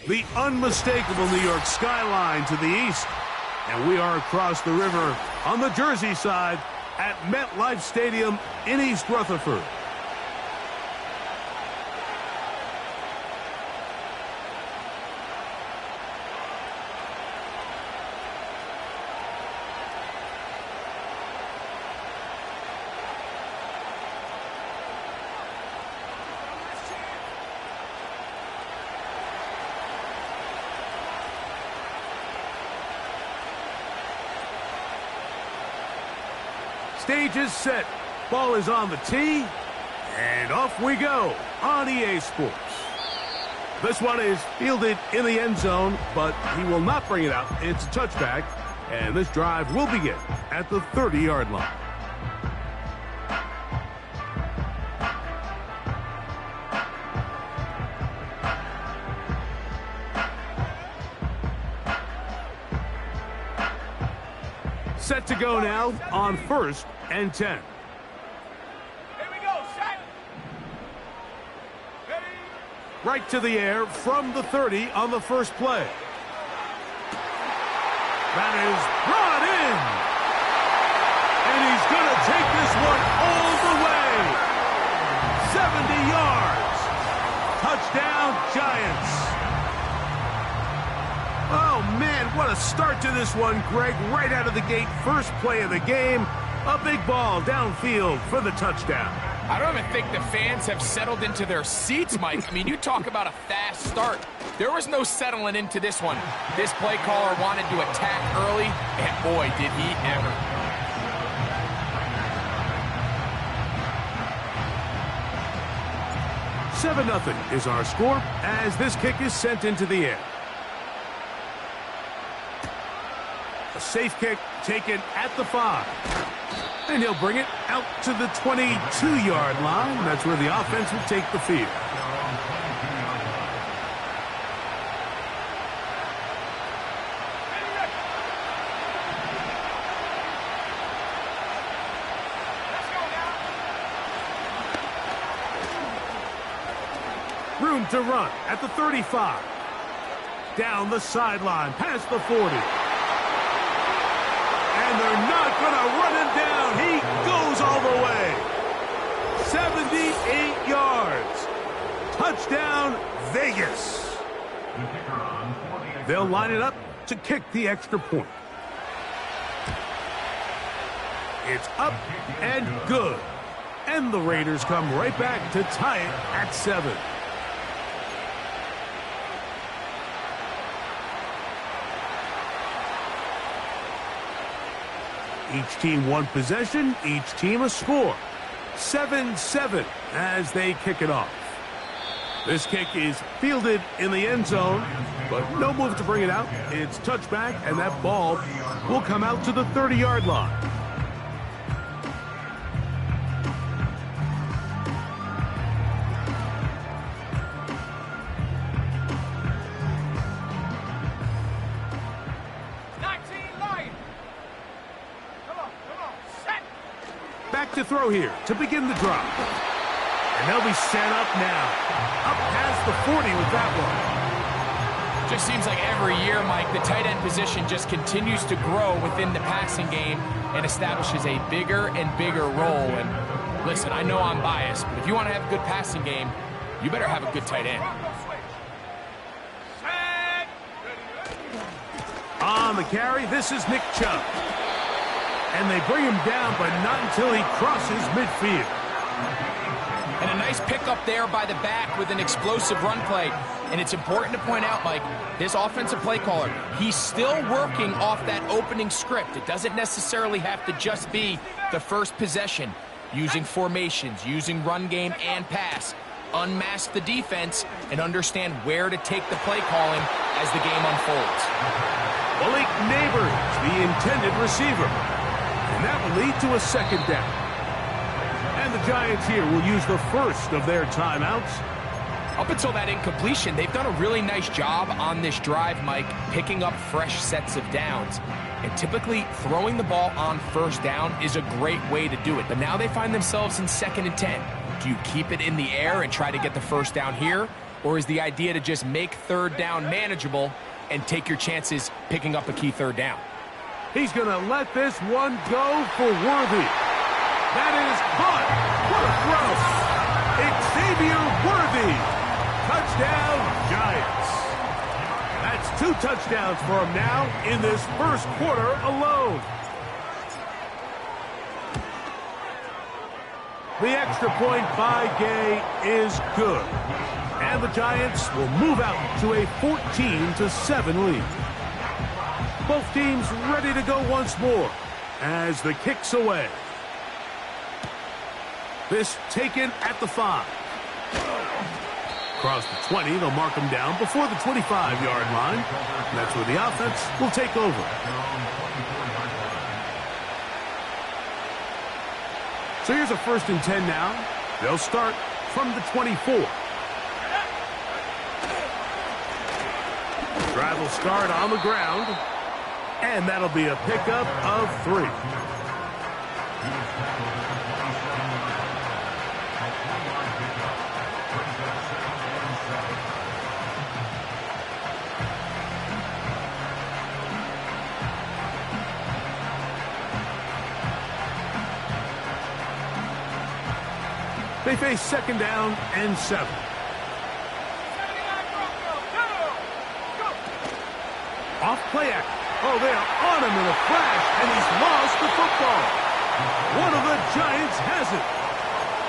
The unmistakable New York skyline to the east. And we are across the river on the Jersey side at MetLife Stadium in East Rutherford. Stage is set. Ball is on the tee. And off we go on EA Sports. This one is fielded in the end zone, but he will not bring it out. It's a touchback. And this drive will begin at the 30-yard line. Set to go now on 1st and 10. Here we go, set. Ready. Right to the air from the 30 on the first play. That is brought in. And he's going to take this one all the way. 70 yards. Touchdown, Giants. Oh, man, what a start to this one, Greg. Right out of the gate, first play of the game. A big ball downfield for the touchdown. I don't even think the fans have settled into their seats, Mike. I mean, you talk about a fast start. There was no settling into this one. This play caller wanted to attack early, and boy, did he ever. $7-0 is our score as this kick is sent into the air. A safe kick taken at the 5. And he'll bring it out to the 22-yard line. That's where the offense will take the field. Room to run at the 35. Down the sideline, past the 40. And they're not going to run him down. He goes all the way. 78 yards. Touchdown, Vegas. They'll line it up to kick the extra point. It's up and good. And the Raiders come right back to tie it at 7. Each team one possession, each team a score. 7-7 as they kick it off. This kick is fielded in the end zone, but no move to bring it out. It's touchback, and that ball will come out to the 30-yard line. To throw here to begin the drive. And they'll be set up now. Up past the 40 with that one. Just seems like every year, Mike, the tight end position just continues to grow within the passing game and establishes a bigger and bigger role. And listen, I know I'm biased, but if you want to have a good passing game, you better have a good tight end. On the carry, this is Nick Chubb. And they bring him down, but not until he crosses midfield. And a nice pickup there by the back with an explosive run play. And it's important to point out, Mike, this offensive play caller, he's still working off that opening script. It doesn't necessarily have to just be the first possession. Using formations, using run game and pass. Unmask the defense and understand where to take the play calling as the game unfolds. Malik Neighbors, the intended receiver. And that will lead to a second down. And the Giants here will use the first of their timeouts. Up until that incompletion, they've done a really nice job on this drive, Mike, picking up fresh sets of downs. And typically, throwing the ball on first down is a great way to do it. But now they find themselves in 2nd and 10. Do you keep it in the air and try to get the first down here? Or is the idea to just make third down manageable and take your chances picking up a key third down? He's going to let this one go for Worthy. That is caught. What a throw. Xavier Worthy. Touchdown, Giants. That's 2 touchdowns for him now in this first quarter alone. The extra point by Gay is good. And the Giants will move out to a 14-7 lead. Both teams ready to go once more as the kick's away. This taken at the 5. Across the 20, they'll mark him down before the 25-yard line. And that's where the offense will take over. So here's a 1st and 10 now. They'll start from the 24. Drive will start on the ground. And that'll be a pickup of 3. They face 2nd down and 7. Off play act. Oh, they are on him in a flash, and he's lost the football. One of the Giants has it.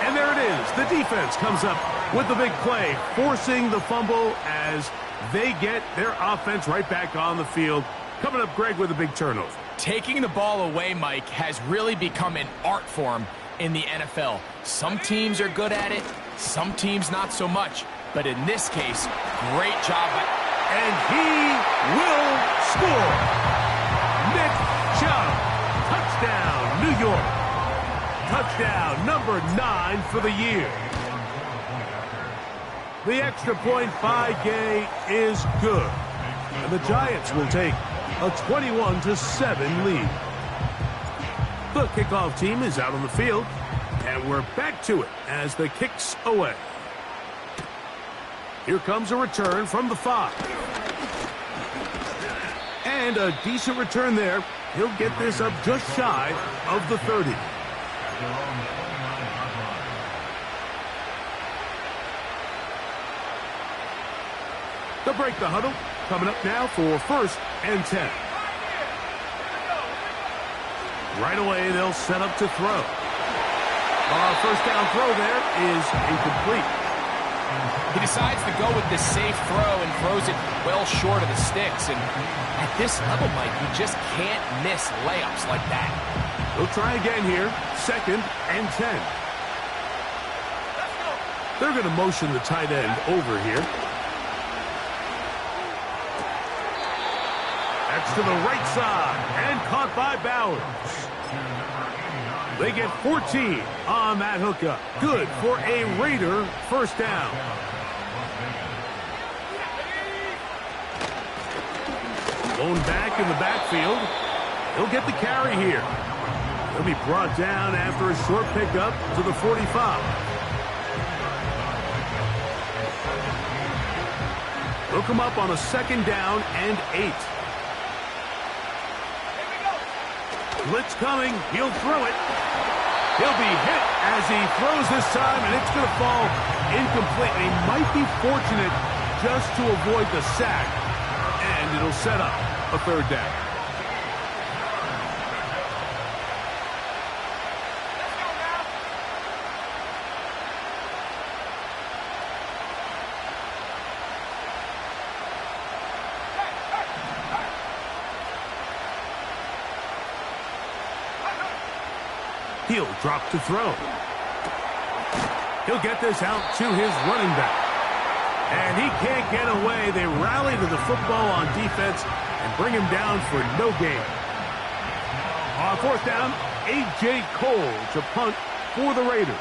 And there it is. The defense comes up with the big play, forcing the fumble as they get their offense right back on the field. Coming up, Greg, with a big turnover. Taking the ball away, Mike, has really become an art form in the NFL. Some teams are good at it, some teams not so much. But in this case, great job. And he will score. Nick Chubb. Touchdown, New York. Touchdown number 9 for the year. The extra point by Gay is good. And the Giants will take a 21-7 lead. The kickoff team is out on the field, and we're back to it as the kick's away. Here comes a return from the 5. And a decent return there. He'll get this up just shy of the 30. They'll break the huddle. Coming up now for 1st and 10. Right away, they'll set up to throw. 1st down throw there is incomplete. He decides to go with the safe throw and throws it well short of the sticks. And at this level, Mike, you just can't miss layups like that. They'll try again here. 2nd and 10. They're going to motion the tight end over here. That's to the right side and caught by Bowers. They get 14 on that hookup. Good for a Raider 1st down. Blown back in the backfield. He'll get the carry here. He'll be brought down after a short pickup to the 45. They'll come up on a 2nd down and 8. Blitz coming. He'll throw it. He'll be hit as he throws this time, and it's going to fall incomplete. He might be fortunate just to avoid the sack, and it'll set up a 3rd down. He'll drop to throw. He'll get this out to his running back. And he can't get away. They rally to the football on defense and bring him down for no gain. On 4th down, A.J. Cole to punt for the Raiders.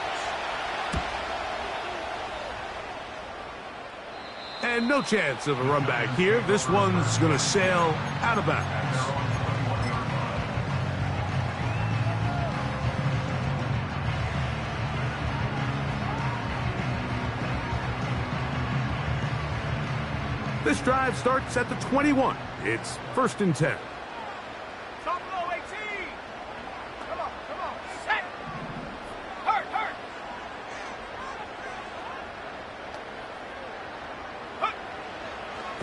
And no chance of a run back here. This one's going to sail out of bounds. This drive starts at the 21. It's 1st and 10. Top low, 18. Come on. Set. Hurt.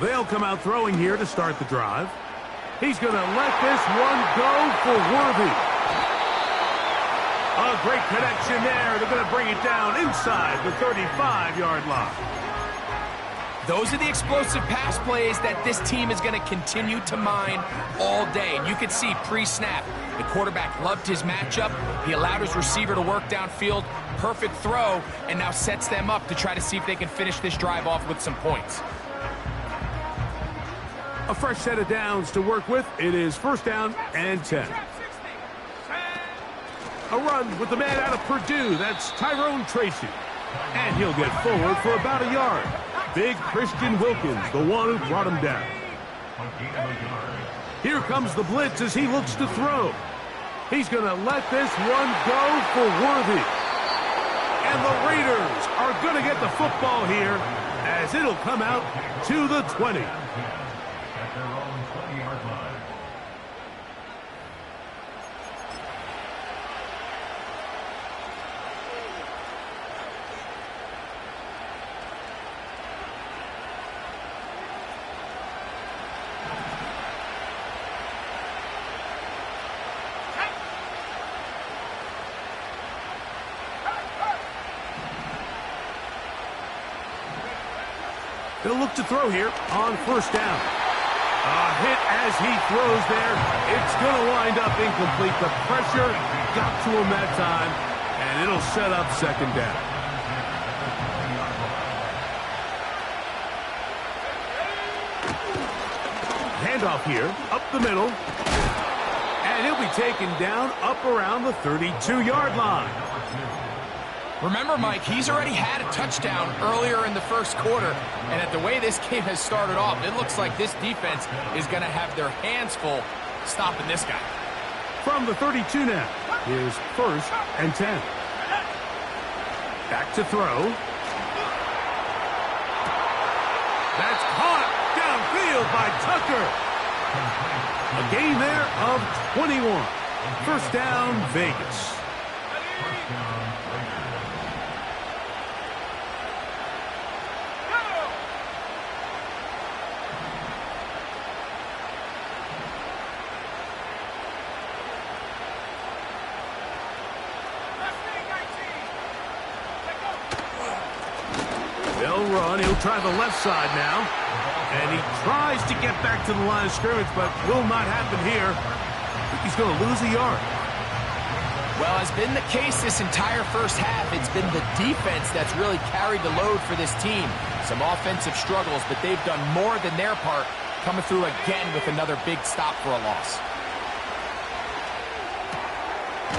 They'll come out throwing here to start the drive. He's going to let this one go for Worthy. A great connection there. They're going to bring it down inside the 35-yard line. Those are the explosive pass plays that this team is going to continue to mine all day. And you could see pre-snap, the quarterback loved his matchup. He allowed his receiver to work downfield. Perfect throw, and now sets them up to try to see if they can finish this drive off with some points. A fresh set of downs to work with. It is 1st down and 10. A run with the man out of Purdue. That's Tyrone Tracy. And he'll get forward for about a yard. Big Christian Wilkins, the one who brought him down. Here comes the blitz as he looks to throw. He's going to let this one go for Worthy. And the Raiders are going to get the football here as it'll come out to the 20. He'll look to throw here on 1st down. A hit as he throws there. It's going to wind up incomplete. The pressure got to him that time, and it'll set up 2nd down. Handoff here, up the middle. And he'll be taken down up around the 32-yard line. Remember, Mike, he's already had a touchdown earlier in the 1st quarter, and at the way this game has started off, it looks like this defense is going to have their hands full stopping this guy. From the 32 now is 1st and 10. Back to throw. That's caught downfield by Tucker. A gain there of 21. 1st down, Vegas. He'll try the left side now. And he tries to get back to the line of scrimmage, but will not happen here. I think he's going to lose a yard. Well, as been the case this entire 1st half, it's been the defense that's really carried the load for this team. Some offensive struggles, but they've done more than their part, coming through again with another big stop for a loss.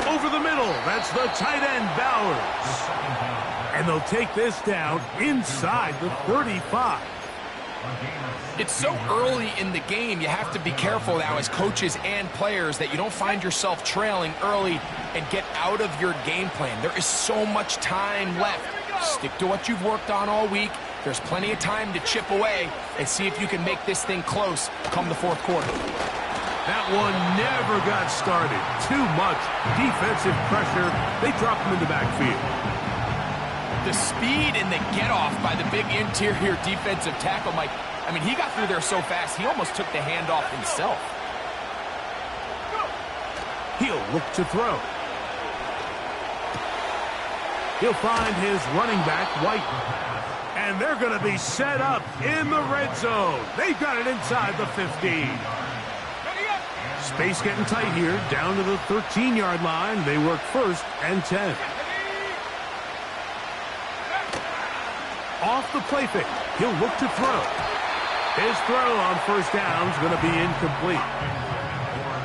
Over the middle, that's the tight end, Bowers. And they'll take this down inside the 35. It's so early in the game, you have to be careful now as coaches and players that you don't find yourself trailing early and get out of your game plan. There is so much time left. Stick to what you've worked on all week. There's plenty of time to chip away and see if you can make this thing close come the 4th quarter. That one never got started. Too much defensive pressure. They dropped him in the backfield. The speed and the get-off by the big interior defensive tackle, Mike. I mean, he got through there so fast, he almost took the handoff himself. He'll look to throw. He'll find his running back, White. And they're going to be set up in the red zone. They've got it inside the 15. Space getting tight here, down to the 13-yard line. They work 1st and 10. Off the play fake, he'll look to throw. His throw on 1st down is going to be incomplete.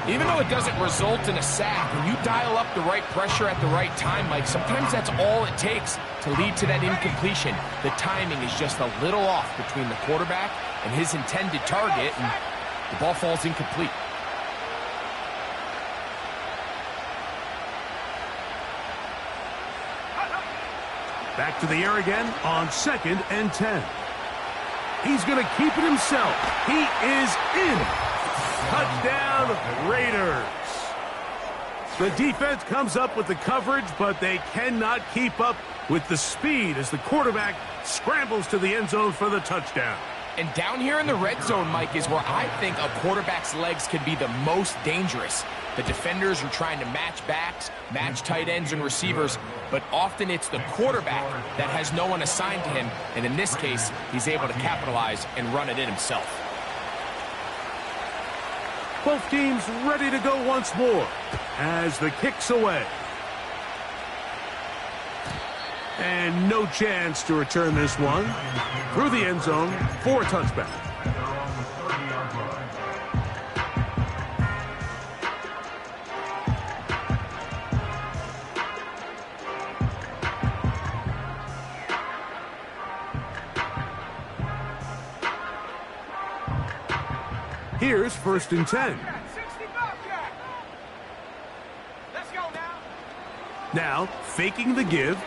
Even though it doesn't result in a sack, when you dial up the right pressure at the right time, Mike, sometimes that's all it takes to lead to that incompletion. The timing is just a little off between the quarterback and his intended target, and the ball falls incomplete. Back to the air again on 2nd and 10. He's going to keep it himself. He is in. Touchdown, Raiders. The defense comes up with the coverage, but they cannot keep up with the speed as the quarterback scrambles to the end zone for the touchdown. And down here in the red zone, Mike, is where I think a quarterback's legs can be the most dangerous. The defenders are trying to match backs, match tight ends and receivers, but often it's the quarterback that has no one assigned to him, and in this case, he's able to capitalize and run it in himself. Both teams ready to go once more as the kick's away. And no chance to return this one through the end zone for a touchback. Here's 1st and 10. Let's go now. Now, faking the give.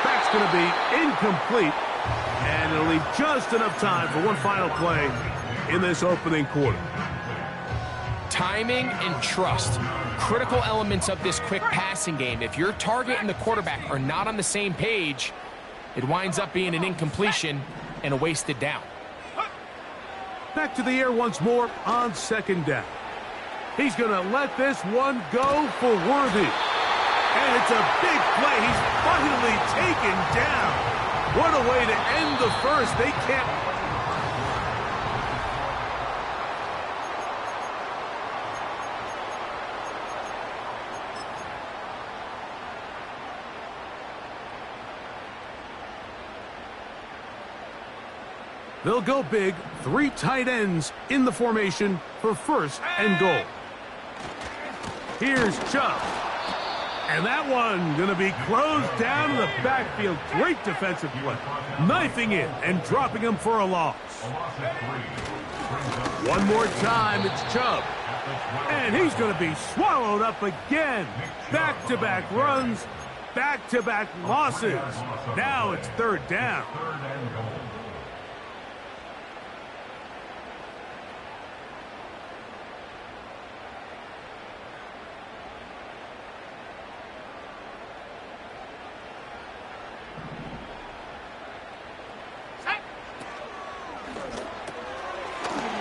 That's going to be incomplete, and it'll leave just enough time for one final play in this opening quarter. Timing and trust, critical elements of this quick passing game. If your target and the quarterback are not on the same page, it winds up being an incompletion and a wasted down. Back to the air once more on 2nd down. He's going to let this one go for Worthy. And it's a big play. He's finally taken down. What a way to end the first. They can't. They'll go big. 3 tight ends in the formation for 1st and goal. Here's Chubb. And that one going to be closed down in the backfield. Great defensive play. Knifing in and dropping him for a loss. One more time, it's Chubb. And he's going to be swallowed up again. Back-to-back runs, back-to-back losses. Now it's 3rd down.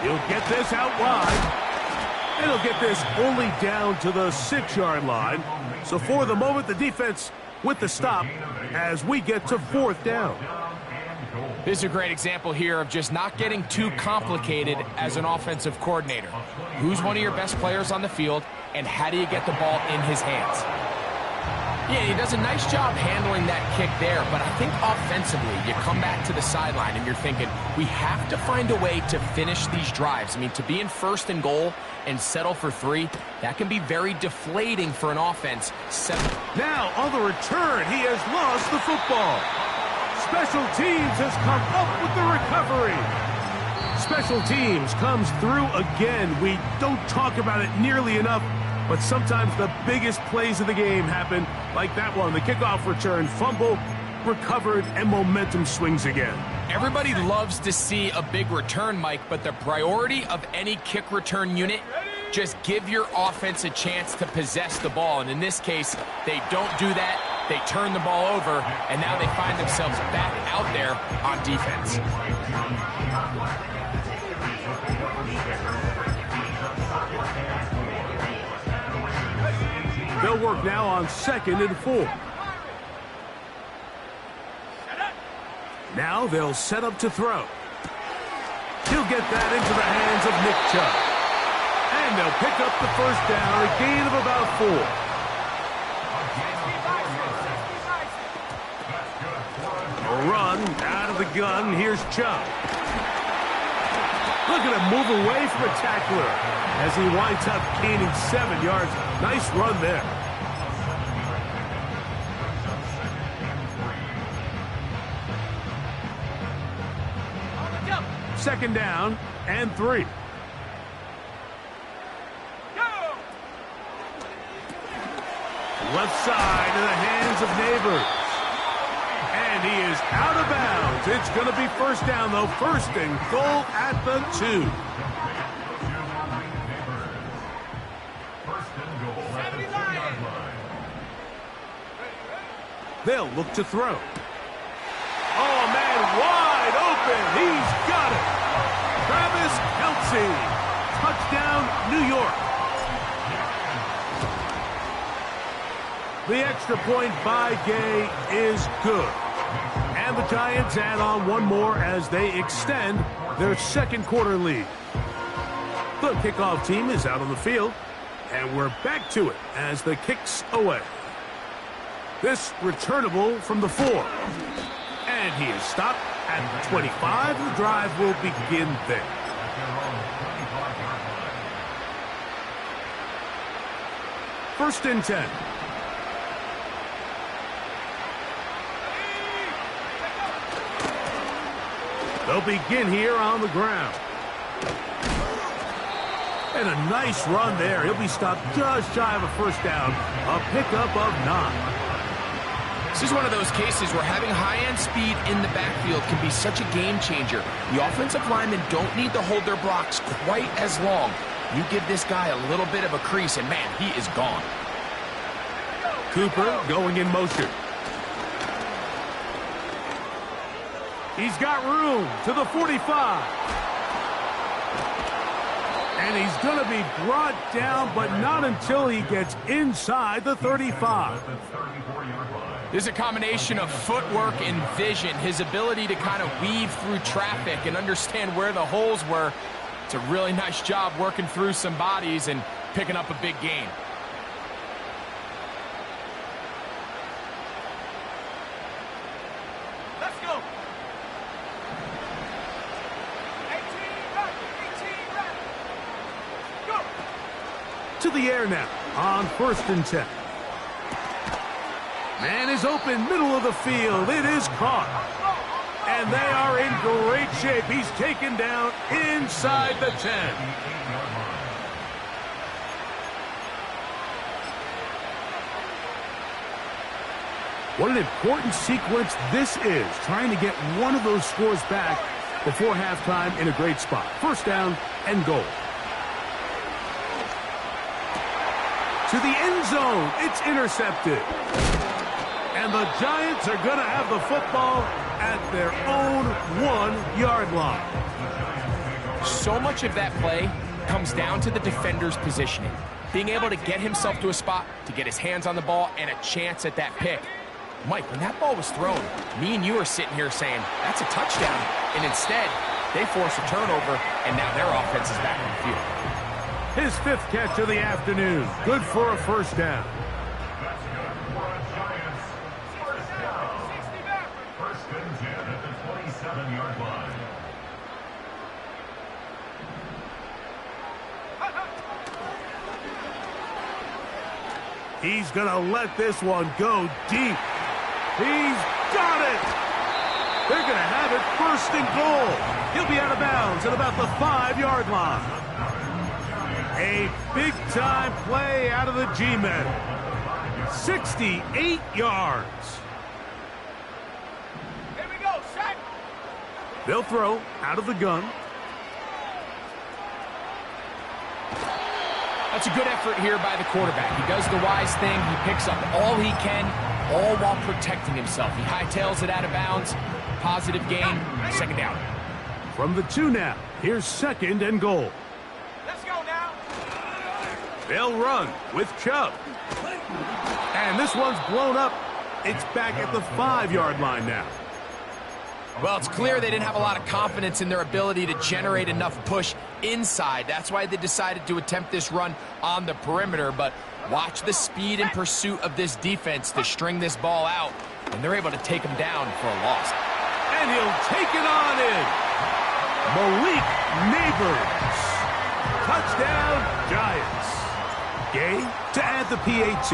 He'll get this out wide. And he'll get this only down to the 6-yard line. So for the moment, the defense with the stop as we get to 4th down. This is a great example here of just not getting too complicated as an offensive coordinator. Who's one of your best players on the field, and how do you get the ball in his hands? Yeah, he does a nice job handling that kick there, but I think offensively, you come back to the sideline and you're thinking, we have to find a way to finish these drives. I mean, to be in 1st and goal and settle for 3, that can be very deflating for an offense. Now, on the return, he has lost the football. Special teams has come up with the recovery. Special teams comes through again. We don't talk about it nearly enough, but sometimes the biggest plays of the game happen like that one. The kickoff return, fumble, recovered, and momentum swings again. Everybody loves to see a big return, Mike, but the priority of any kick return unit, just give your offense a chance to possess the ball. And in this case, they don't do that. They turn the ball over, and now they find themselves back out there on defense. They'll work now on 2nd and 4. Now they'll set up to throw. He'll get that into the hands of Nick Chubb. And they'll pick up the 1st down, a gain of about 4. A run out of the gun. Here's Chubb. Look at him move away from a tackler as he winds up gaining 7 yards. Nice run there. Second down and 3. Left side in the hands of Neighbors. And he is out of bounds It's going to be first down, though. First and goal at the 2. They'll look to throw. Oh, man, wide open. He's got it. Travis Kelce. Touchdown, New York. The extra point by Gay is good. And the Giants add on one more as they extend their second quarter lead. The kickoff team is out on the field, and we're back to it as the kick's away. This returnable from the 4. And he is stopped at the 25. The drive will begin there. First and 10. They'll begin here on the ground. And a nice run there. He'll be stopped just shy of a first down. A pickup of 9. This is one of those cases where having high-end speed in the backfield can be such a game changer. The offensive linemen don't need to hold their blocks quite as long. You give this guy a little bit of a crease, and man, he is gone. Cooper going in motion. He's got room to the 45. And he's going to be brought down, but not until he gets inside the 35. There's a combination of footwork and vision, his ability to kind of weave through traffic and understand where the holes were. It's a really nice job working through some bodies and picking up a big gain. Let's go. 18 run. Go. To the air now on first and 10. Man is open, middle of the field. It is caught. And they are in great shape. He's taken down inside the 10. What an important sequence this is, trying to get one of those scores back before halftime in a great spot. First down and goal. To the end zone. It's intercepted. And the Giants are going to have the football at their own 1-yard line. So much of that play comes down to the defender's positioning. Being able to get himself to a spot, to get his hands on the ball, and a chance at that pick. Mike, when that ball was thrown, me and you are sitting here saying, that's a touchdown. And instead, they force a turnover, and now their offense is back on the field. His 5th catch of the afternoon. Good for a first down. He's going to let this one go deep. He's got it. They're going to have it first and goal. He'll be out of bounds at about the 5-yard line. A big-time play out of the G-men. 68 yards. Here we go, set. They'll throw out of the gun. That's a good effort here by the quarterback. He does the wise thing. He picks up all he can, all while protecting himself. He hightails it out of bounds. Positive gain. Second down. From the 2 now. Here's second and goal. Let's go now. They'll run with Chubb. And this one's blown up. It's back at the 5-yard line now. Well, it's clear they didn't have a lot of confidence in their ability to generate enough push inside. That's why they decided to attempt this run on the perimeter. But watch the speed and pursuit of this defense to string this ball out. And they're able to take him down for a loss. And he'll take it on in. Malik Neighbors. Touchdown, Giants. Gay to add the PAT.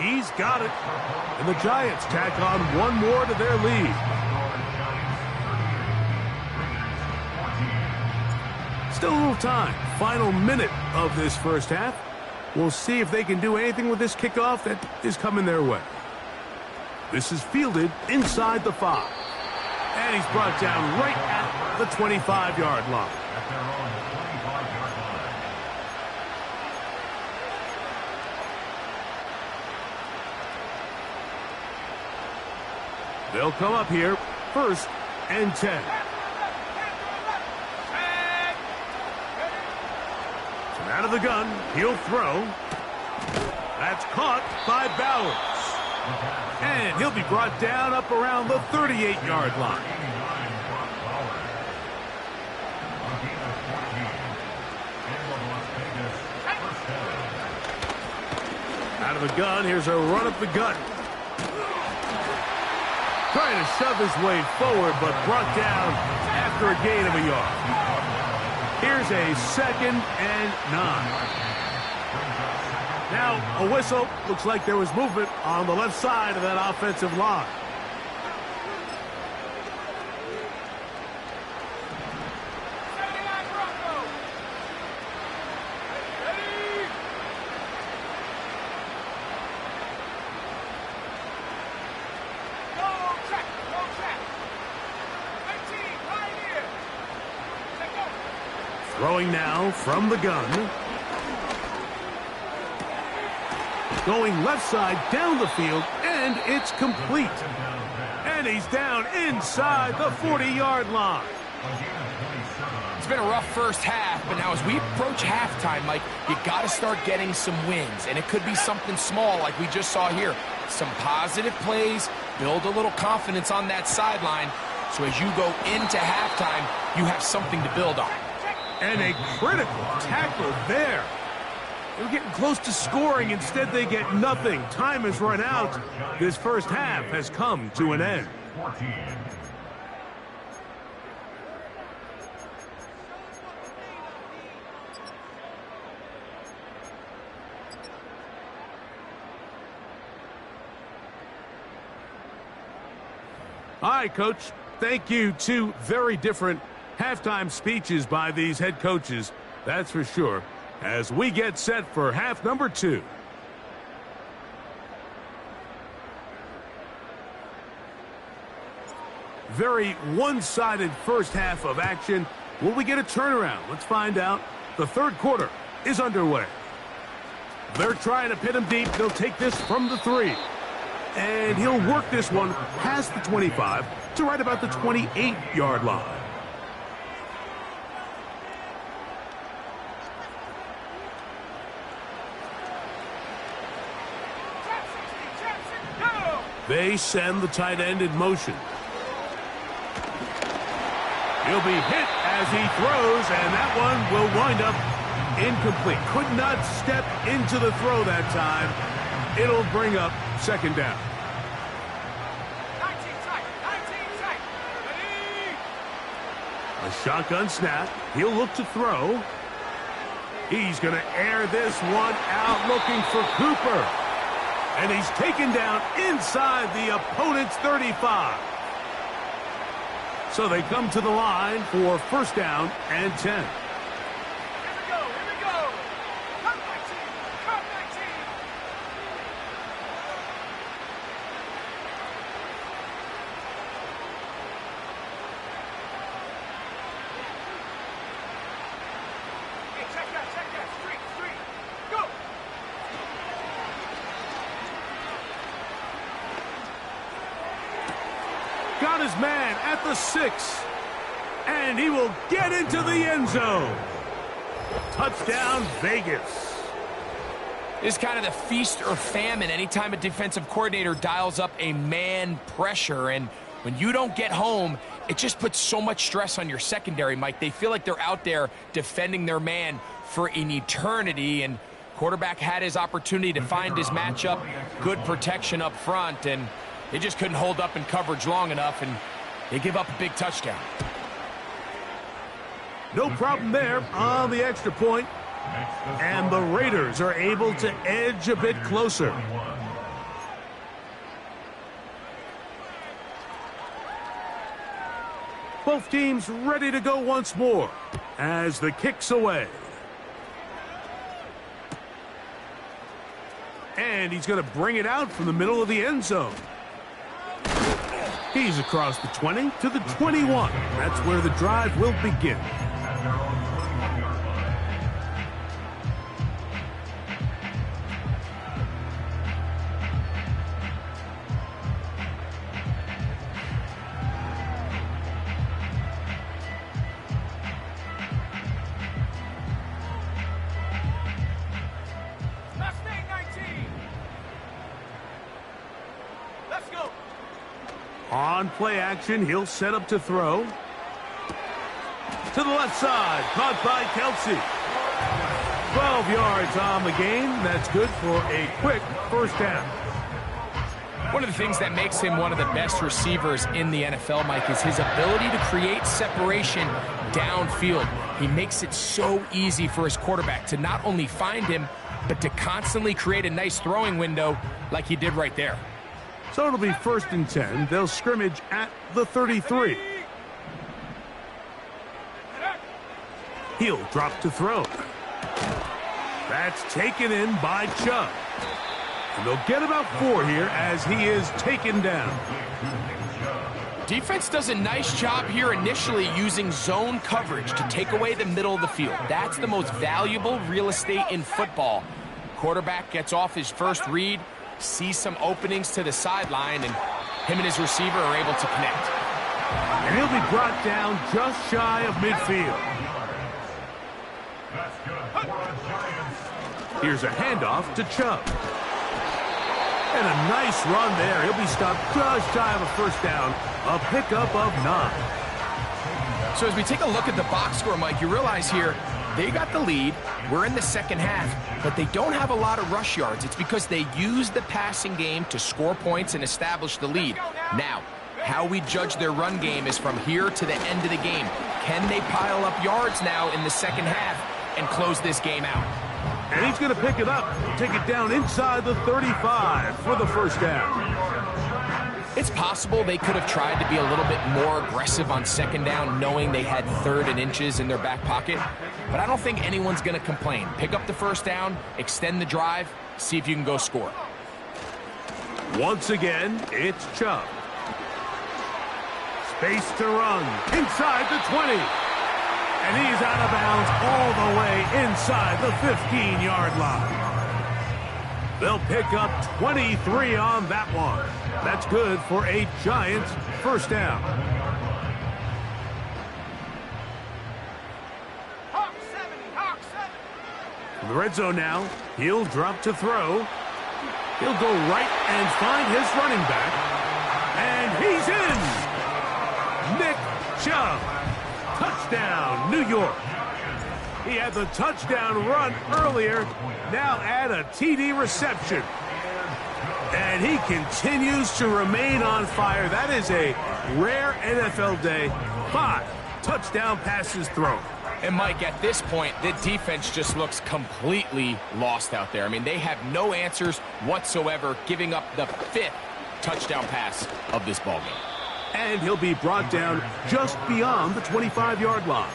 He's got it. And the Giants tack on one more to their lead. Still a little time. Final minute of this first half. We'll see if they can do anything with this kickoff that is coming their way. This is fielded inside the 5. And he's brought down right at the 25-yard line. They'll come up here, 1st and 10. So out of the gun, he'll throw. That's caught by Bowers. And he'll be brought down up around the 38-yard line. Out of the gun, here's a run up the gut. Trying to shove his way forward, but brought down after a gain of a yard. Here's a 2nd and 9. Now, a whistle. Looks like there was movement on the left side of that offensive line. Throwing now from the gun. Going left side down the field, and it's complete. And he's down inside the 40-yard line. It's been a rough first half, but now as we approach halftime, Mike, you got to start getting some wins. And it could be something small like we just saw here. Some positive plays, build a little confidence on that sideline. So as you go into halftime, you have something to build on. And a critical tackle there. They're getting close to scoring. Instead, they get nothing. Time has run out. This first half has come to an end. All right, Coach. Thank you. 2 very different halftime speeches by these head coaches. That's for sure. As we get set for half number 2. Very one-sided first half of action. Will we get a turnaround? Let's find out. The 3rd quarter is underway. They're trying to pin him deep. They'll take this from the 3. And he'll work this one past the 25 to right about the 28-yard line. They send the tight end in motion. He'll be hit as he throws, and that one will wind up incomplete. Could not step into the throw that time. It'll bring up 2nd down. 19 tight. Ready? A shotgun snap. He'll look to throw. He's going to air this one out looking for Cooper. And he's taken down inside the opponent's 35. So they come to the line for 1st down and 10. Here we go. Come 19. Hey, check that. Street. Go. Got his man at the 6. And he will get into the end zone. Touchdown, Vegas. This is kind of the feast or famine anytime a defensive coordinator dials up a man pressure. And when you don't get home, it just puts so much stress on your secondary, Mike. They feel like they're out there defending their man for an eternity. And quarterback had his opportunity to find his matchup, good protection up front, and they just couldn't hold up in coverage long enough, and they give up a big touchdown. No problem there on the extra point. And the Raiders are able to edge a bit closer. Both teams ready to go once more as the kick's away. And he's going to bring it out from the middle of the end zone. He's across the 20 to the 21. That's where the drive will begin. Mustang 19. Let's go. On play action, he'll set up to throw. To the left side, caught by Kelsey. 12 yards on the game. That's good for a quick first down. One of the things that makes him one of the best receivers in the NFL, Mike, is his ability to create separation downfield. He makes it so easy for his quarterback to not only find him, but to constantly create a nice throwing window like he did right there. So it'll be 1st and 10. They'll scrimmage at the 33. He'll drop to throw. That's taken in by Chubb. And they'll get about 4 here as he is taken down. Defense does a nice job here initially using zone coverage to take away the middle of the field. That's the most valuable real estate in football. Quarterback gets off his first read, sees some openings to the sideline, and him and his receiver are able to connect. And he'll be brought down just shy of midfield. Here's a handoff to Chubb. And a nice run there. He'll be stopped just shy of a first down. A pickup of 9. So as we take a look at the box score, Mike, you realize here they got the lead. We're in the second half, but they don't have a lot of rush yards. It's because they use the passing game to score points and establish the lead. Now, how we judge their run game is from here to the end of the game. Can they pile up yards now in the second half and close this game out? And he's going to pick it up, take it down inside the 35 for the first down. It's possible they could have tried to be a little bit more aggressive on second down, knowing they had 3rd and inches in their back pocket. But I don't think anyone's going to complain. Pick up the first down, extend the drive, see if you can go score. Once again, it's Chubb. Space to run inside the 20. And he's out of bounds all the way inside the 15-yard line. They'll pick up 23 on that one. That's good for a Giants first down. Hawk 70, Hawk 7. In the red zone now, he'll drop to throw. He'll go right and find his running back. And he's in! Nick Chubb. Touchdown, New York. He had the touchdown run earlier. Now add a TD reception. And he continues to remain on fire. That is a rare NFL day. 5 touchdown passes thrown. And, Mike, at this point, the defense just looks completely lost out there. I mean, they have no answers whatsoever, giving up the 5th touchdown pass of this ballgame. And he'll be brought down just beyond the 25-yard line.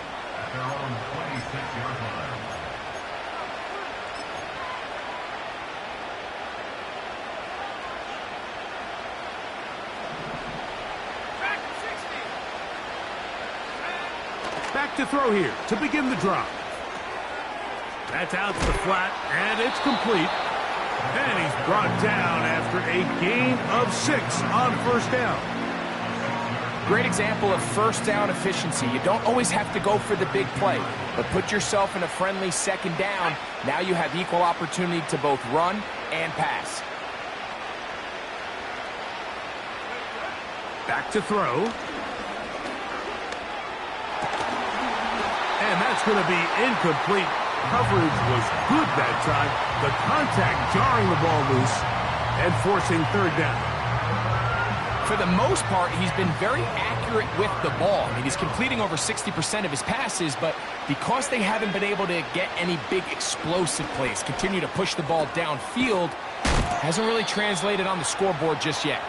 Back to throw here to begin the drive. That's out to the flat, and it's complete. And he's brought down after a gain of 6 on first down. Great example of first down efficiency. You don't always have to go for the big play, but put yourself in a friendly second down. Now you have equal opportunity to both run and pass. Back to throw. And that's going to be incomplete. Coverage was good that time. The contact jarring the ball loose and forcing third down. For the most part, he's been very accurate with the ball. I mean, he's completing over 60% of his passes, but because they haven't been able to get any big explosive plays, continue to push the ball downfield, hasn't really translated on the scoreboard just yet.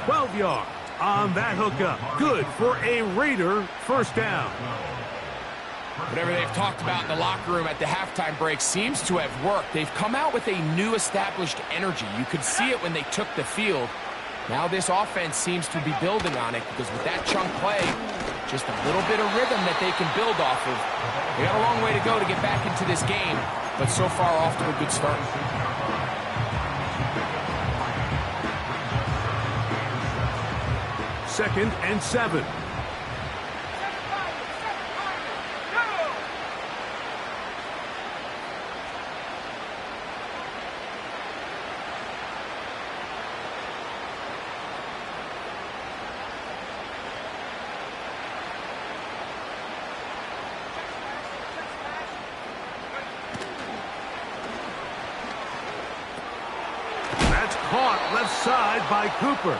12 yards on that hookup. Good for a Raider first down. Whatever they've talked about in the locker room at the halftime break seems to have worked. They've come out with a new established energy. You could see it when they took the field. Now this offense seems to be building on it because with that chunk play, just a little bit of rhythm that they can build off of. They got a long way to go to get back into this game, but so far off to a good start. Second and 7. Caught left side by Cooper.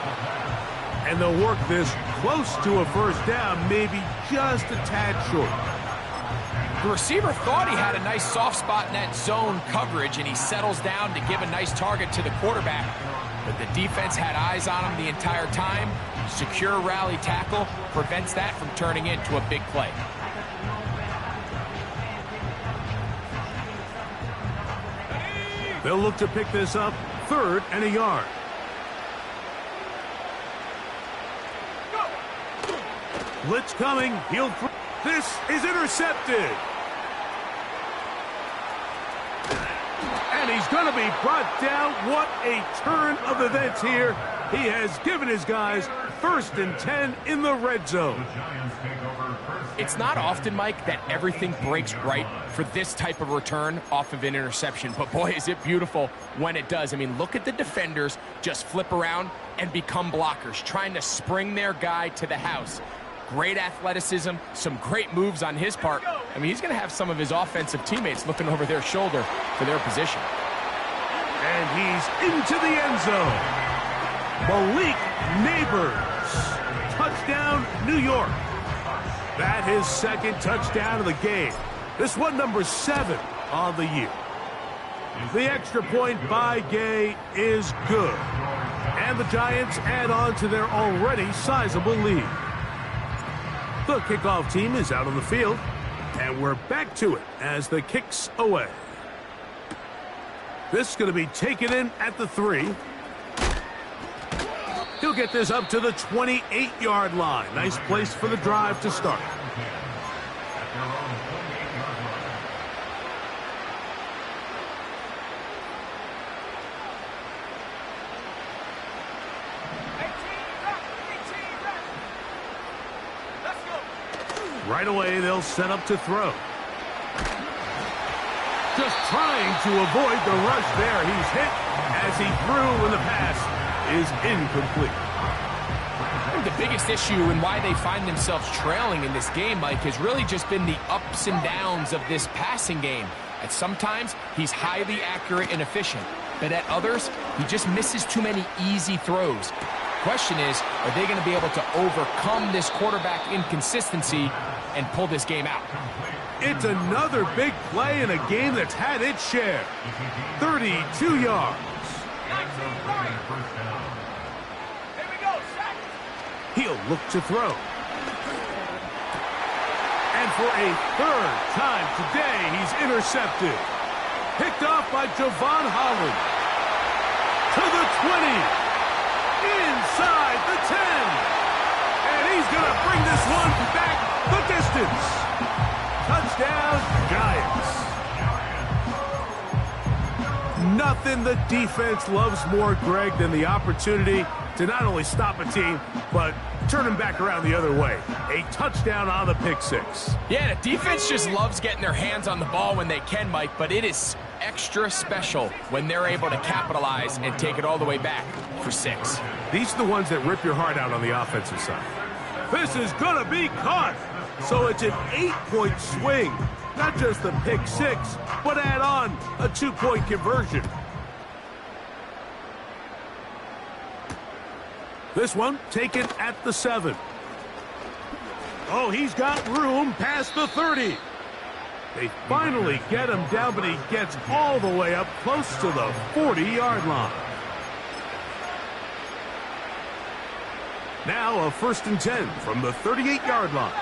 And they'll work this close to a first down, maybe just a tad short. The receiver thought he had a nice soft spot in that zone coverage, and he settles down to give a nice target to the quarterback. But the defense had eyes on him the entire time. Secure rally tackle prevents that from turning into a big play. They'll look to pick this up. 3rd and a yard. Blitz coming. He'll throw. This is intercepted. And he's going to be brought down. What a turn of events here. He has given his guys 1st and 10 in the red zone. It's not often, Mike, that everything breaks right for this type of return off of an interception. But boy, is it beautiful when it does. I mean, look at the defenders just flip around and become blockers, trying to spring their guy to the house. Great athleticism, some great moves on his part. I mean, he's going to have some of his offensive teammates looking over their shoulder for their position. And he's into the end zone. Malik Neighbors. Touchdown, New York. That his 2nd touchdown of the game. This one number 7 on the year. The extra point by Gay is good. And the Giants add on to their already sizable lead. The kickoff team is out on the field. And we're back to it as the kick's away. This is going to be taken in at the 3. He'll get this up to the 28-yard line. Nice place for the drive to start. Right away, they'll set up to throw. Just trying to avoid the rush there. He's hit as he threw, and the pass is incomplete. I think the biggest issue and why they find themselves trailing in this game, Mike, has really just been the ups and downs of this passing game. At sometimes, he's highly accurate and efficient, but at others, he just misses too many easy throws. Question is, are they going to be able to overcome this quarterback inconsistency and pull this game out? It's another big play in a game that's had its share. 32 yards. He'll look to throw. And for a 3rd time today, he's intercepted. Picked off by Javon Holland. To the 20. Inside the 10. And he's going to bring this one back the distance. Touchdown, Giants. Nothing the defense loves more, Greg, than the opportunity to not only stop a team, but turn them back around the other way. A touchdown on the pick 6. Yeah, the defense just loves getting their hands on the ball when they can, Mike, but it is extra special when they're able to capitalize and take it all the way back for 6. These are the ones that rip your heart out on the offensive side. This is going to be caught. So it's an 8-point swing. Not just the pick 6, but add on a 2-point conversion. This one taken at the 7. Oh, he's got room past the 30. They finally get him down, but he gets all the way up close to the 40-yard line. Now a 1st and 10 from the 38-yard line.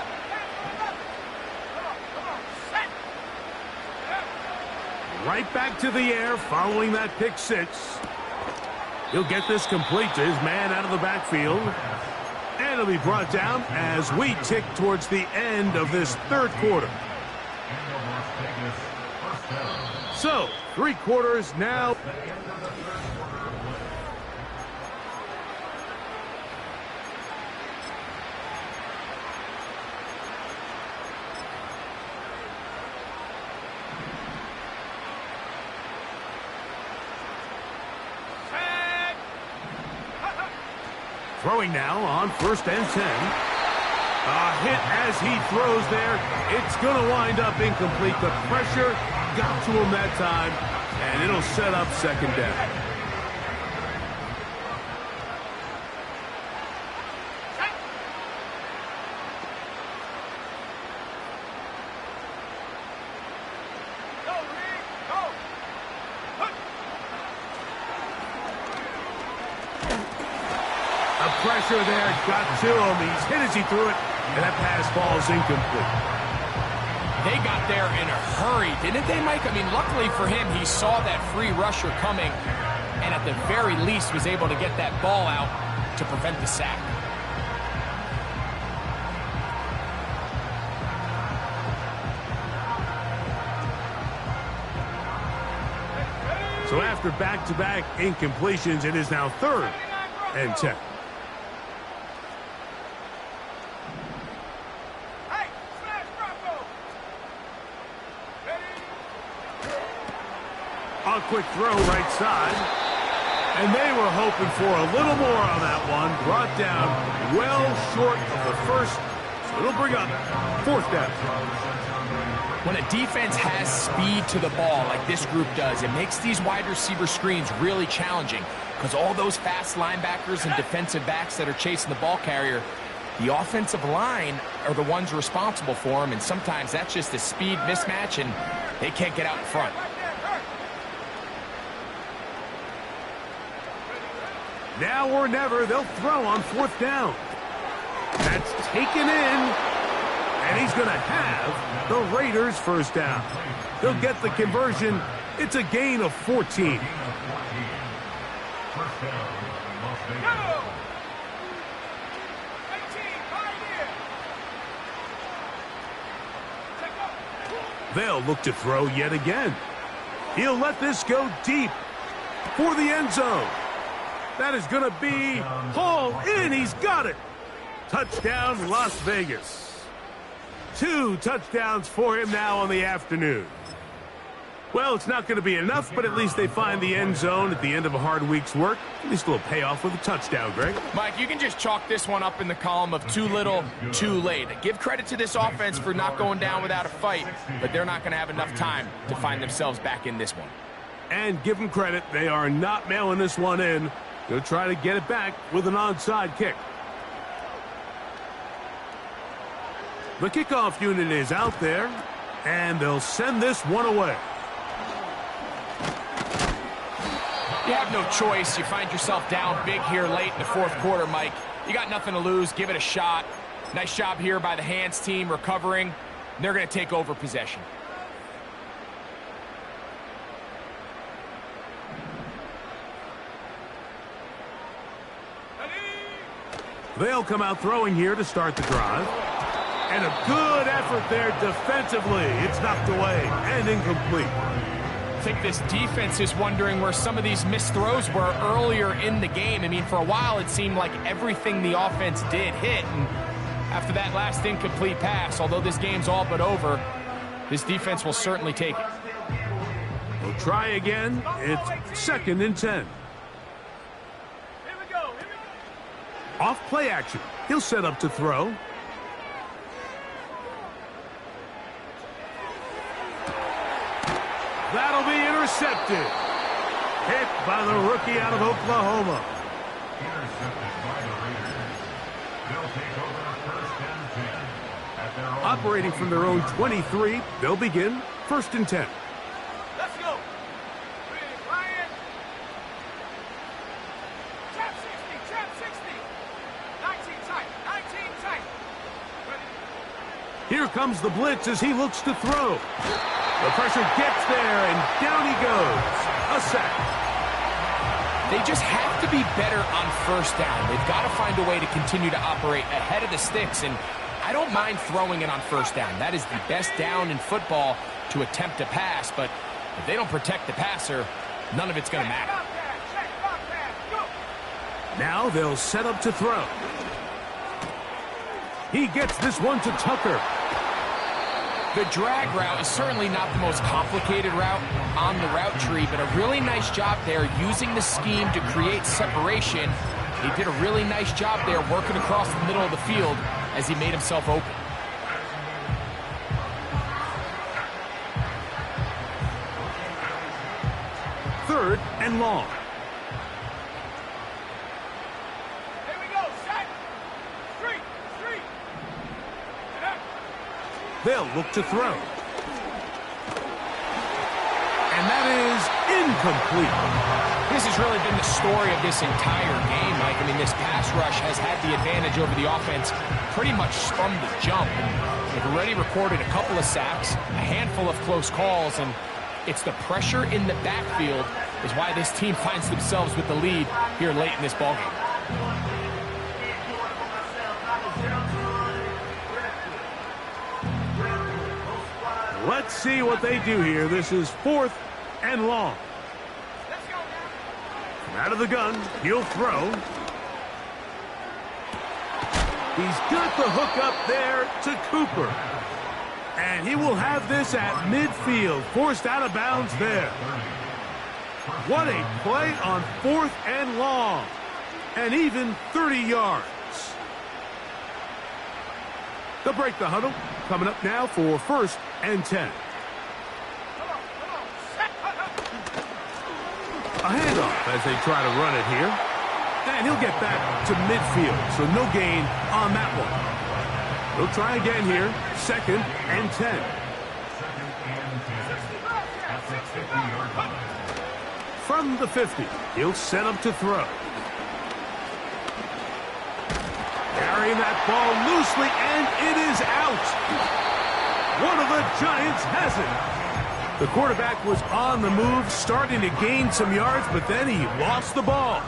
Right back to the air following that pick 6. He'll get this complete to his man out of the backfield. And it'll be brought down as we tick towards the end of this third quarter. So, 3 quarters now. Throwing now on 1st and 10. A hit as he throws there. It's going to wind up incomplete. The pressure got to him that time, and it'll set up 2nd down. Pressure there got to him. He's hit as he threw it, and that pass falls incomplete. They got there in a hurry, didn't they, Mike? I mean, luckily for him, he saw that free rusher coming, and at the very least was able to get that ball out to prevent the sack. So after back-to-back incompletions, it is now 3rd and 10. A quick throw right side. And they were hoping for a little more on that one. Brought down well short of the first. So it'll bring up 4th down. When a defense has speed to the ball like this group does, it makes these wide receiver screens really challenging because all those fast linebackers and defensive backs that are chasing the ball carrier, the offensive line are the ones responsible for them, and sometimes that's just a speed mismatch, and they can't get out in front. Now or never, they'll throw on 4th down. That's taken in, and he's going to have the Raiders' 1st down. They'll get the conversion. It's a gain of 14. They'll look to throw yet again. He'll let this go deep for the end zone. That is going to be hauled in. He's got it. Touchdown, Las Vegas. 2 touchdowns for him now on the afternoon. Well, it's not going to be enough, but at least they find the end zone at the end of a hard week's work. At least a little payoff with a touchdown, Greg. Mike, you can just chalk this one up in the column of too little, too late. Give credit to this offense for not going down without a fight, but they're not going to have enough time to find themselves back in this one. And give them credit, they are not mailing this one in. They'll try to get it back with an onside kick. The kickoff unit is out there, and they'll send this one away. You have no choice. You find yourself down big here late in the 4th quarter, Mike. You got nothing to lose. Give it a shot. Nice job here by the hands team recovering. They're going to take over possession. They'll come out throwing here to start the drive. And a good effort there defensively. It's knocked away and incomplete. I think this defense is wondering where some of these missed throws were earlier in the game. I mean, for a while it seemed like everything the offense did hit. And after that last incomplete pass, although this game's all but over, this defense will certainly take it. We'll try again. It's 2nd and 10. Off play action. He'll set up to throw. That'll be intercepted. Hit by the rookie out of Oklahoma. Operating from their own 23, they'll begin 1st and 10. Let's go. Ryan. Trap 60. 19 tight. Here comes the blitz as he looks to throw. The pressure gets there, and down he goes. A sack. They just have to be better on first down. They've got to find a way to continue to operate ahead of the sticks, and I don't mind throwing it on first down. That is the best down in football to attempt a pass, but if they don't protect the passer, none of it's going to matter. Now they'll set up to throw. He gets this one to Tucker. The drag route is certainly not the most complicated route on the route tree, but a really nice job there using the scheme to create separation. He did a really nice job there working across the middle of the field as he made himself open. Third and long. Here we go, set. Street. They'll look to throw. And that is incomplete. This has really been the story of this entire game, Mike. I mean, this pass rush has had the advantage over the offense pretty much from the jump. They've already recorded a couple of sacks, a handful of close calls, and it's the pressure in the backfield is why this team finds themselves with the lead here late in this ballgame. Let's see what they do here. This is 4th and long. From out of the gun, he'll throw. He's got the hook up there to Cooper. And he will have this at midfield, forced out of bounds there. What a play on 4th and long. And even 30 yards. They'll break the huddle. Coming up now for 1st and 10. A handoff as they try to run it here. And he'll get back to midfield, so no gain on that one. They'll try again here, 2nd and 10. From the 50, he'll set up to throw. Carrying that ball loosely, and it is out. One of the Giants has it. The quarterback was on the move, starting to gain some yards, but then he lost the ball.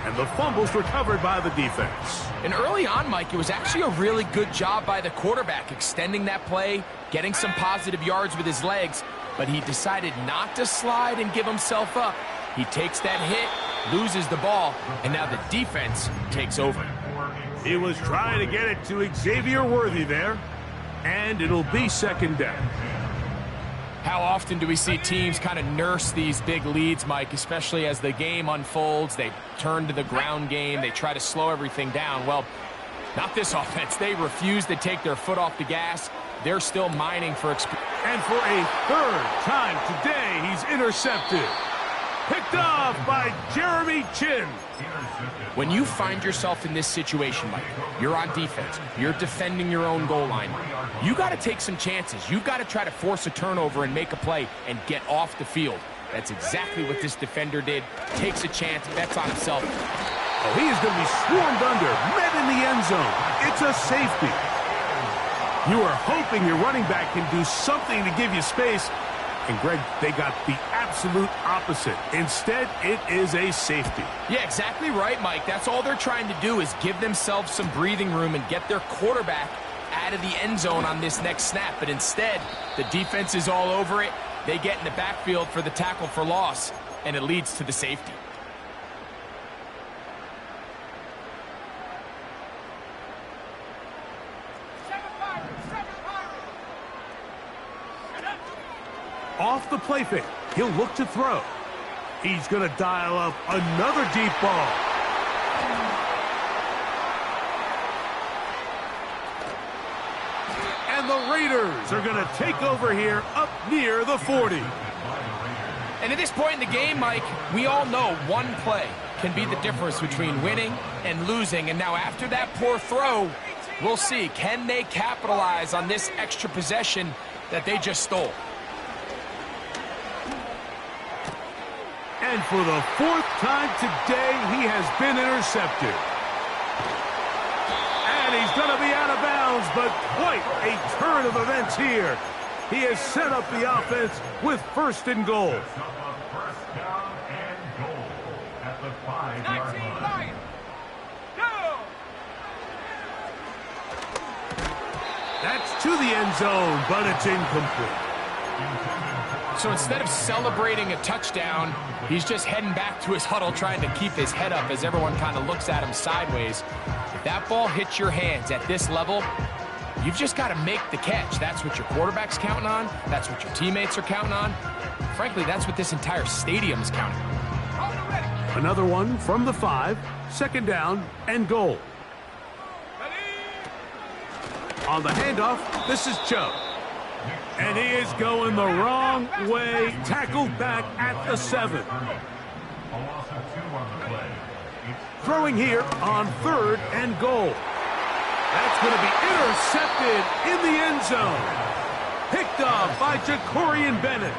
And the fumble's recovered by the defense. And early on, Mike, it was actually a really good job by the quarterback, extending that play, getting some positive yards with his legs, but he decided not to slide and give himself up. He takes that hit, loses the ball, and now the defense takes over. He was trying to get it to Xavier Worthy there, and it'll be 2nd down. How often do we see teams kind of nurse these big leads, Mike, especially as the game unfolds? They turn to the ground game. They try to slow everything down. Well, not this offense. They refuse to take their foot off the gas. They're still mining for experience. And for a 3rd time today, he's intercepted. Picked off by Jeremy Chin. When you find yourself in this situation, Mike, you're on defense, you're defending your own goal line, you got to take some chances. You've got to try to force a turnover and make a play and get off the field. That's exactly what this defender did. Takes a chance, bets on himself. Oh, he is going to be swarmed under, met in the end zone. It's a safety. You are hoping your running back can do something to give you space. And, Greg, they got the absolute opposite. Instead, it is a safety. Yeah, exactly right, Mike. That's all they're trying to do is give themselves some breathing room and get their quarterback out of the end zone on this next snap. But instead, the defense is all over it. They get in the backfield for the tackle for loss, and it leads to the safety. Off the play fake, he'll look to throw. He's going to dial up another deep ball. And the Raiders are going to take over here up near the 40. And at this point in the game, Mike, we all know one play can be the difference between winning and losing. And now after that poor throw, we'll see. Can they capitalize on this extra possession that they just stole? And for the 4th time today, he has been intercepted. And he's going to be out of bounds, but quite a turn of events here. He has set up the offense with 1st and goal. First down and goal at the 5. That's to the end zone, but it's incomplete. So instead of celebrating a touchdown, he's just heading back to his huddle trying to keep his head up as everyone kind of looks at him sideways. If that ball hits your hands at this level, you've just got to make the catch. That's what your quarterback's counting on. That's what your teammates are counting on. Frankly, that's what this entire stadium is counting on. Another one from the 5, 2nd down and goal. On the handoff, this is Chubb. And he is going the wrong way, tackled back at the 7. Throwing here on 3rd and goal. That's going to be intercepted in the end zone. Picked up by Jacorian Bennett.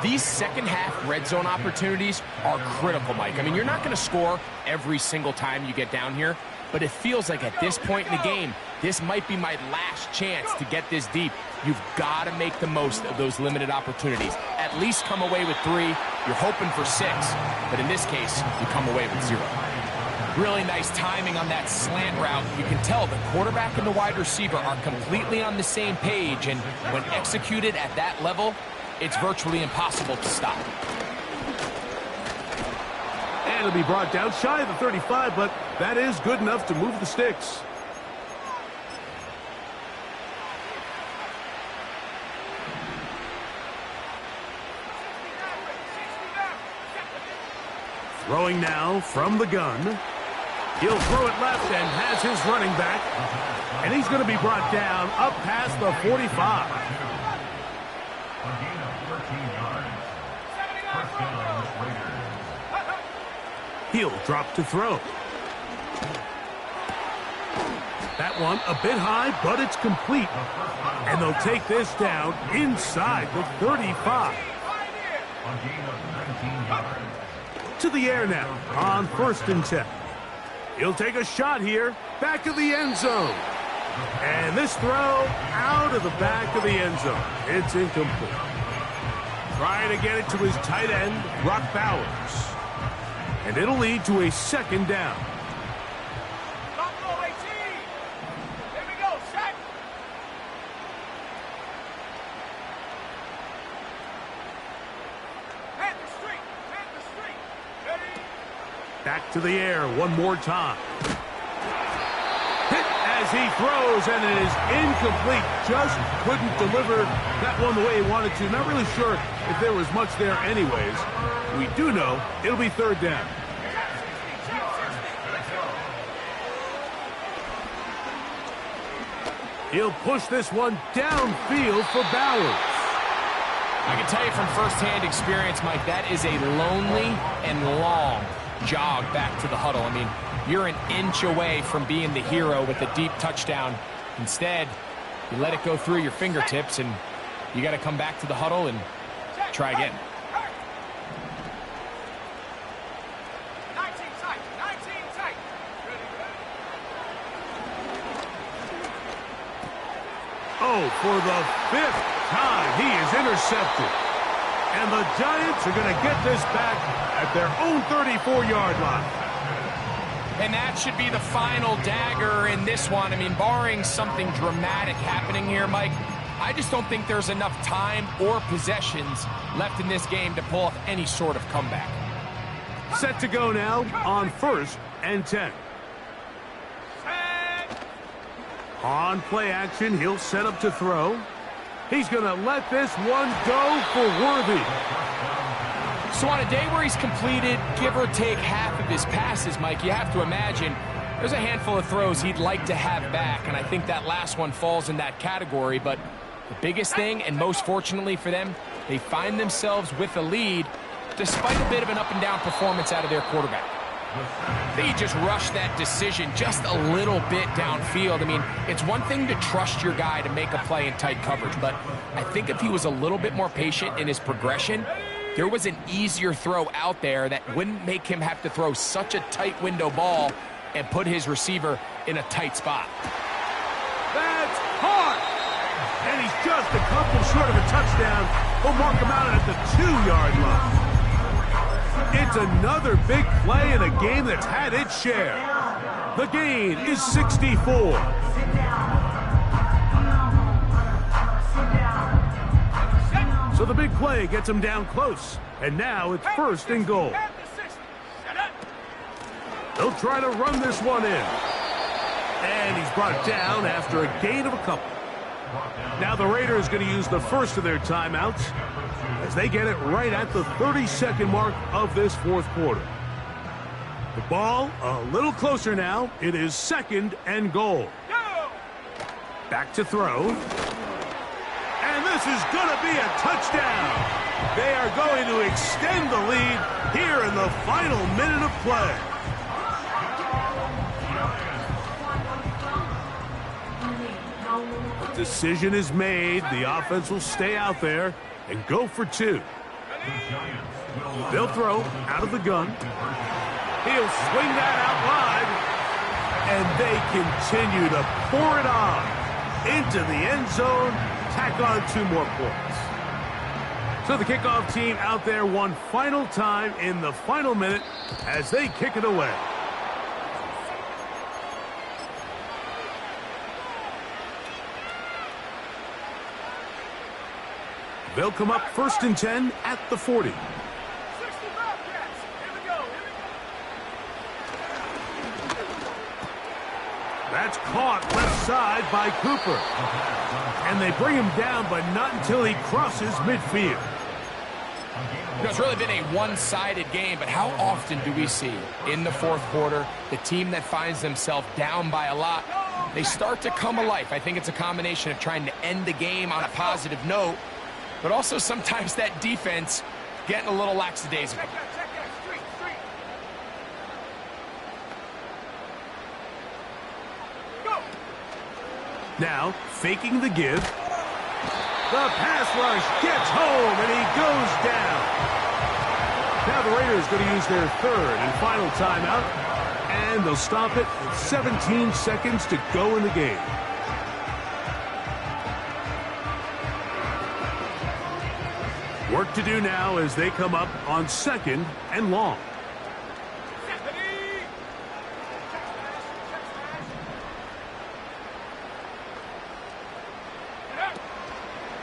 These second-half red zone opportunities are critical, Mike. I mean, you're not going to score every single time you get down here, but it feels like at this point in the game, this might be my last chance to get this deep. You've got to make the most of those limited opportunities. At least come away with 3. You're hoping for 6, but in this case, you come away with 0. Really nice timing on that slant route. You can tell the quarterback and the wide receiver are completely on the same page, and when executed at that level, it's virtually impossible to stop. And it'll be brought down shy of the 35, but that is good enough to move the sticks. Throwing now from the gun. He'll throw it left and has his running back. And he's going to be brought down up past the 45. He'll drop to throw. That one a bit high, but it's complete. And they'll take this down inside the 35. To the air now on 1st and 10. He'll take a shot here, back of the end zone. And this throw out of the back of the end zone. It's incomplete. Trying to get it to his tight end, Brock Bowers. And it'll lead to a 2nd down. Back to the air one more time. Hit as he throws, and it is incomplete. Just couldn't deliver that one the way he wanted to. Not really sure if there was much there anyways. We do know it'll be 3rd down. He'll push this one downfield for Bowers. I can tell you from firsthand experience, Mike, that is a lonely and long jog back to the huddle. I mean, you're an inch away from being the hero with a deep touchdown. Instead, you let it go through your fingertips, and you got to come back to the huddle and try again. 19 tight, 19 tight. Oh, for the 5th time, he is intercepted. And the Giants are going to get this back at their own 34-yard line. And that should be the final dagger in this one. I mean, barring something dramatic happening here, Mike, I just don't think there's enough time or possessions left in this game to pull off any sort of comeback. Set to go now on 1st and 10. On play action, he'll set up to throw. He's going to let this one go for Worthy. So on a day where he's completed, give or take half of his passes, Mike, you have to imagine there's a handful of throws he'd like to have back, and I think that last one falls in that category. But the biggest thing, and most fortunately for them, they find themselves with a lead despite a bit of an up-and-down performance out of their quarterback. They just rushed that decision just a little bit downfield. I mean, it's one thing to trust your guy to make a play in tight coverage, but I think if he was a little bit more patient in his progression, there was an easier throw out there that wouldn't make him have to throw such a tight window ball and put his receiver in a tight spot. That's hard! And he's just a couple short of a touchdown. We'll mark him out at the 2-yard line. It's another big play in a game that's had its share. The gain is 64. So the big play gets him down close. And now it's first and goal. They'll try to run this one in. And he's brought down after a gain of a couple. Now the Raiders going to use the first of their timeouts as they get it right at the 30-second mark of this fourth quarter. The ball a little closer now. It is second and goal. Back to throw. And this is going to be a touchdown. They are going to extend the lead here in the final minute of play. The decision is made. The offense will stay out there and go for two. They'll throw out of the gun. He'll swing that out wide. And they continue to pour it on into the end zone. Tack on 2 more points. So the kickoff team out there one final time in the final minute as they kick it away. They'll come up first and 10 at the 40. That's caught left side by Cooper. And they bring him down, but not until he crosses midfield. You know, it's really been a one-sided game, but how often do we see in the fourth quarter the team that finds themselves down by a lot, they start to come alive? I think it's a combination of trying to end the game on a positive note, but also sometimes that defense getting a little lackadaisical. Now, faking the give. The pass rush gets home, and he goes down. Now the Raiders going to use their third and final timeout, and they'll stop it with 17 seconds to go in the game. Work to do now as they come up on second and long.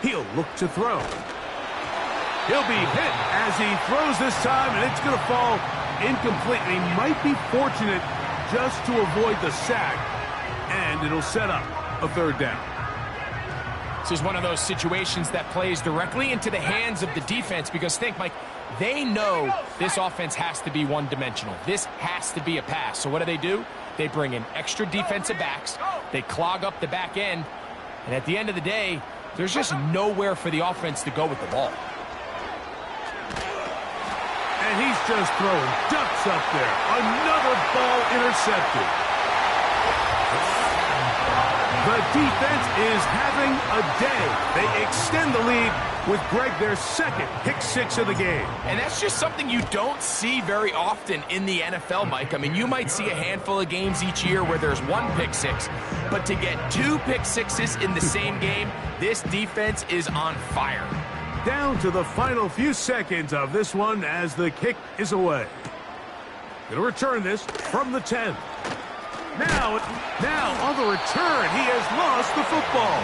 He'll look to throw. He'll be hit as he throws this time, and it's going to fall incomplete. He might be fortunate just to avoid the sack, and it'll set up a third down. This is one of those situations that plays directly into the hands of the defense because think, Mike, they know this offense has to be one-dimensional. This has to be a pass. So what do? They bring in extra defensive backs. They clog up the back end. And at the end of the day, there's just nowhere for the offense to go with the ball. And he's just throwing ducks up there. Another ball intercepted. The defense is having a day. They extend the lead with Greg, their second pick six of the game. And that's just something you don't see very often in the NFL, Mike. I mean, you might see a handful of games each year where there's one pick six, but to get 2 pick sixes in the same game, this defense is on fire. Down to the final few seconds of this one as the kick is away. Going to return this from the 10. Now on the return, he has lost the football.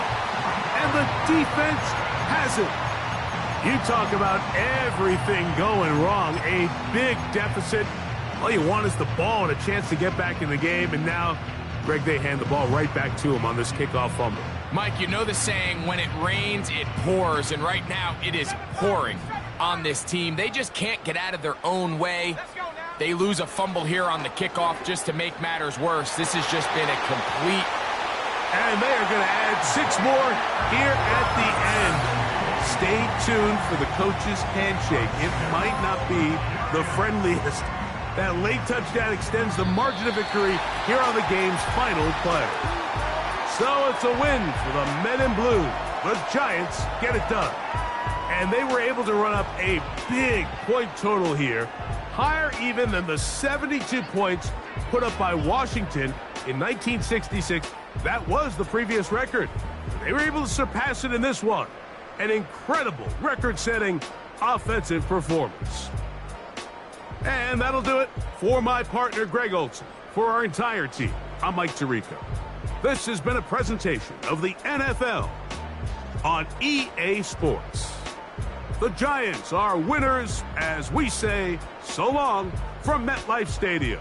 And the defense has it. You talk about everything going wrong. A big deficit. All you want is the ball and a chance to get back in the game. And now, Greg, they hand the ball right back to him on this kickoff fumble. Mike, you know the saying, when it rains, it pours. And right now, it is pouring on this team. They just can't get out of their own way. They lose a fumble here on the kickoff just to make matters worse. This has just been a complete... And they are going to add 6 more here at the end. Stay tuned for the coach's handshake. It might not be the friendliest. That late touchdown extends the margin of victory here on the game's final play. So it's a win for the men in blue. The Giants get it done. And they were able to run up a big point total here, higher even than the 72 points put up by Washington in 1966. That was the previous record. They were able to surpass it in this one. An incredible record-setting offensive performance. And that'll do it for my partner, Greg Olson. For our entire team, I'm Mike Tirico. This has been a presentation of the NFL on EA Sports. The Giants are winners as we say so long from MetLife Stadium.